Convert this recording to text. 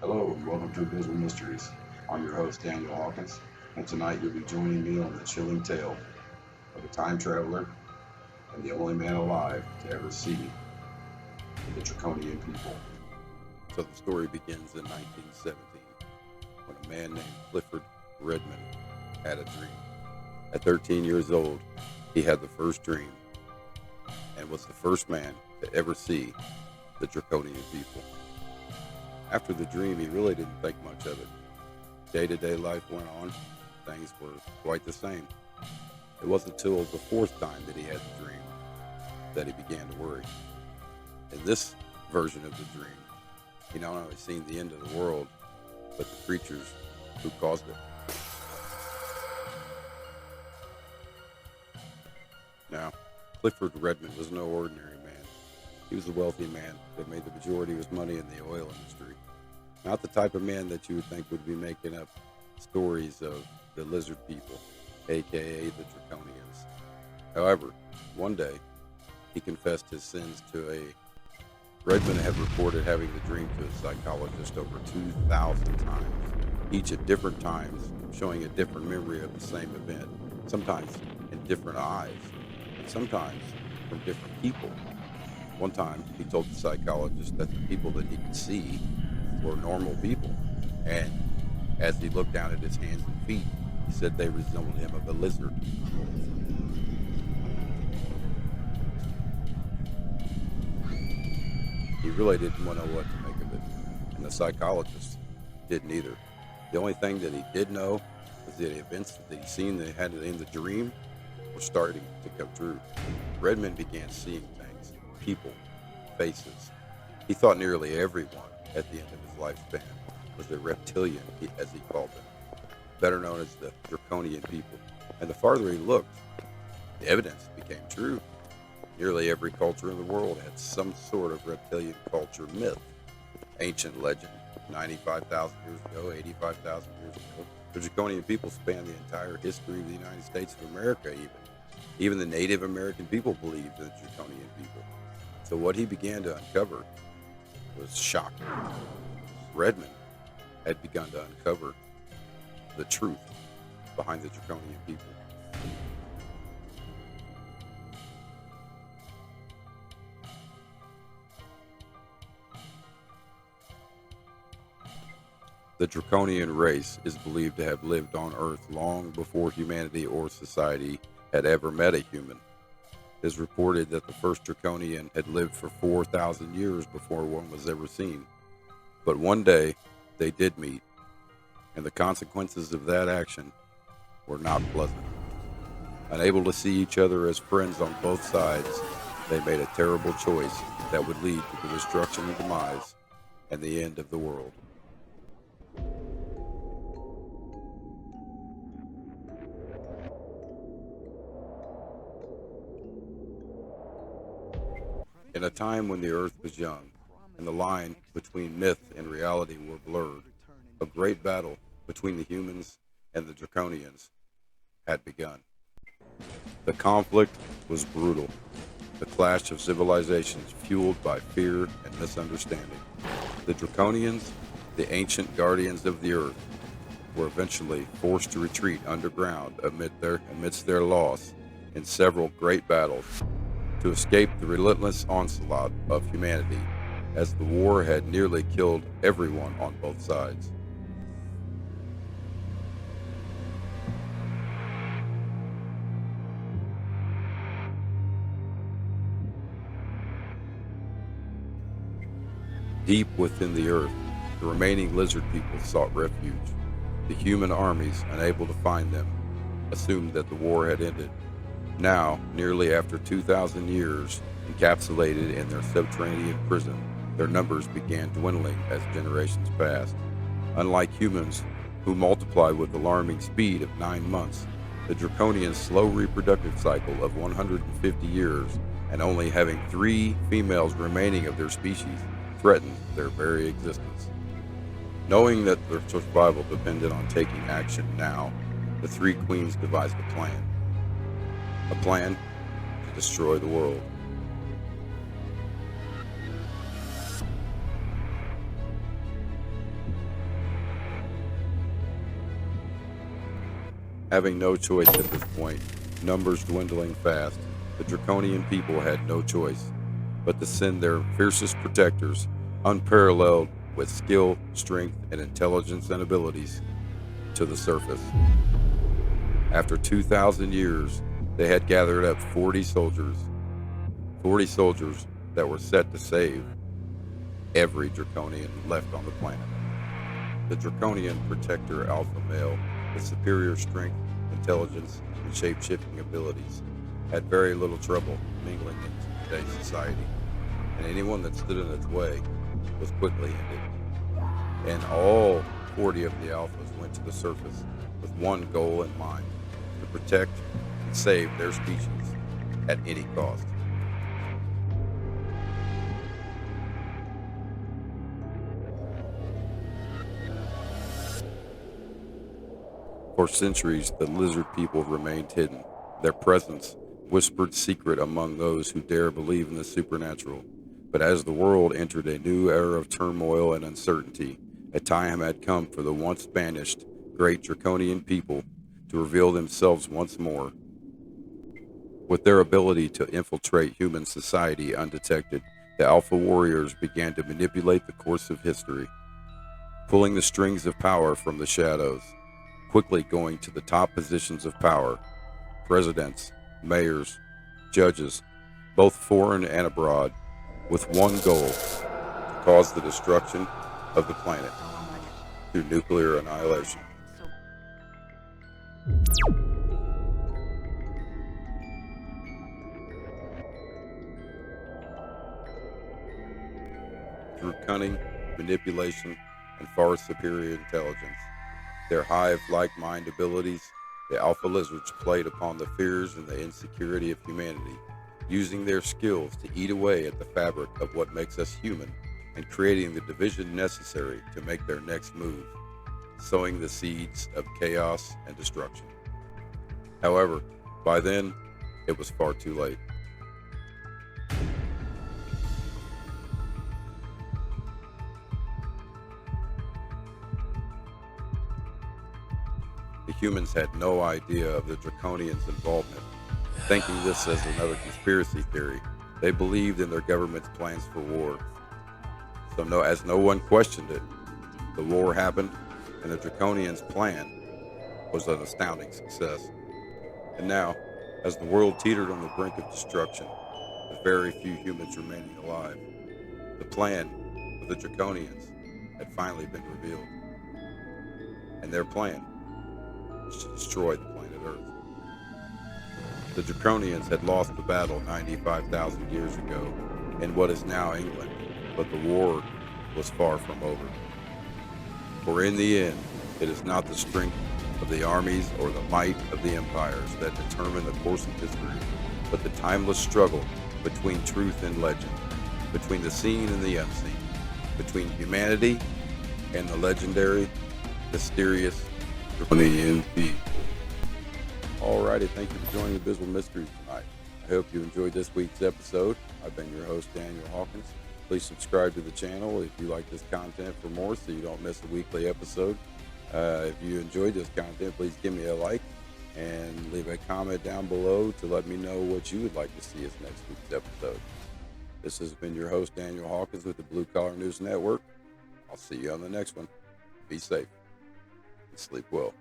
Hello and welcome to Visual Mysteries. I'm your host, Daniel Hawkins, and tonight you'll be joining me on the chilling tale of a time traveler and the only man alive to ever see the Draconian people. So the story begins in 1917 when a man named Clifford Redmond had a dream. At 13 years old, he had the first dream and was the first man to ever see the Draconian people. After the dream, he really didn't think much of it. Day-to-day life went on. Things were quite the same. It wasn't until the fourth time that he had the dream that he began to worry. In this version of the dream, he not only seen the end of the world, but the creatures who caused it. Now, Clifford Redmond was no ordinary man. He was a wealthy man that made the majority of his money in the oil industry. Not the type of man that you would think would be making up stories of the lizard people, aka the Draconians. However, one day, he confessed his sins to a Redmond had reported having the dream to a psychologist over 2,000 times, each at different times, showing a different memory of the same event, sometimes in different eyes, and sometimes from different people. One time, he told the psychologist that the people that he could see were normal people, and as he looked down at his hands and feet, he said they resembled him of a lizard. He really didn't want to know what to make of it, and the psychologist didn't either. The only thing that he did know was that the events that he'd seen that had in the dream were starting to come true. Redmond began seeing things, people, faces. He thought nearly everyone at the end of his lifespan was a reptilian, as he called them, better known as the Draconian people. And the farther he looked, the evidence became true. Nearly every culture in the world had some sort of reptilian culture myth, ancient legend, 95,000 years ago, 85,000 years ago. The Draconian people span the entire history of the United States of America even. Even the Native American people believed in the Draconian people. So what he began to uncover was shocking. Redmond had begun to uncover the truth behind the Draconian people. The Draconian race is believed to have lived on Earth long before humanity or society had ever met a human. It is reported that the first Draconian had lived for 4,000 years before one was ever seen. But one day, they did meet, and the consequences of that action were not pleasant. Unable to see each other as friends on both sides, they made a terrible choice that would lead to the destruction and demise and the end of the world. In a time when the earth was young, and the line between myth and reality were blurred, a great battle between the humans and the Draconians had begun. The conflict was brutal, the clash of civilizations fueled by fear and misunderstanding. The Draconians, the ancient guardians of the earth, were eventually forced to retreat underground amidst their loss in several great battles to escape the relentless onslaught of humanity, as the war had nearly killed everyone on both sides. Deep within the earth, the remaining lizard people sought refuge. The human armies, unable to find them, assumed that the war had ended. Now, nearly after 2,000 years, encapsulated in their subterranean prison, their numbers began dwindling as generations passed. Unlike humans, who multiply with alarming speed of 9 months, the Draconians' slow reproductive cycle of 150 years and only having 3 females remaining of their species threatened their very existence. Knowing that their survival depended on taking action now, the 3 queens devised a plan. A plan to destroy the world. Having no choice at this point, numbers dwindling fast, the Draconian people had no choice but to send their fiercest protectors, unparalleled with skill, strength, and intelligence and abilities, to the surface. After 2,000 years, they had gathered up 40 soldiers that were set to save every Draconian left on the planet. The Draconian protector alpha male, with superior strength, intelligence, and shape-shifting abilities, had very little trouble mingling into today's society, and anyone that stood in its way was quickly ended. And all 40 of the alphas went to the surface with one goal in mind: to protect and save their species at any cost. For centuries, the lizard people remained hidden, their presence whispered secret among those who dare believe in the supernatural. But as the world entered a new era of turmoil and uncertainty, a time had come for the once banished great Draconian people to reveal themselves once more. With their ability to infiltrate human society undetected, the Alpha Warriors began to manipulate the course of history, pulling the strings of power from the shadows, quickly going to the top positions of power: presidents, mayors, judges, both foreign and abroad, with one goal: to cause the destruction of the planet through nuclear annihilation. Through cunning, manipulation, and far superior intelligence, their hive like-mind abilities, the Alpha Lizards played upon the fears and the insecurity of humanity, using their skills to eat away at the fabric of what makes us human and creating the division necessary to make their next move, sowing the seeds of chaos and destruction. However, by then, it was far too late. The humans had no idea of the Draconians' involvement. Thinking this as another conspiracy theory, they believed in their government's plans for war. As no one questioned it, the war happened, and the Draconians' plan was an astounding success. And now, as the world teetered on the brink of destruction, with very few humans remaining alive, the plan of the Draconians had finally been revealed. And their plan was to destroy the planet Earth. The Draconians had lost the battle 95,000 years ago in what is now England, but the war was far from over. For in the end, it is not the strength of the armies or the might of the empires that determine the course of history, but the timeless struggle between truth and legend, between the seen and the unseen, between humanity and the legendary, mysterious Draconian People. Alrighty, thank you for joining the Visual Mysteries tonight. I hope you enjoyed this week's episode. I've been your host, Daniel Hawkins. Please subscribe to the channel if you like this content for more so you don't miss a weekly episode. If you enjoyed this content, please give me a like and leave a comment down below to let me know what you would like to see as next week's episode. This has been your host, Daniel Hawkins with the Blue Collar News Network. I'll see you on the next one. Be safe and sleep well.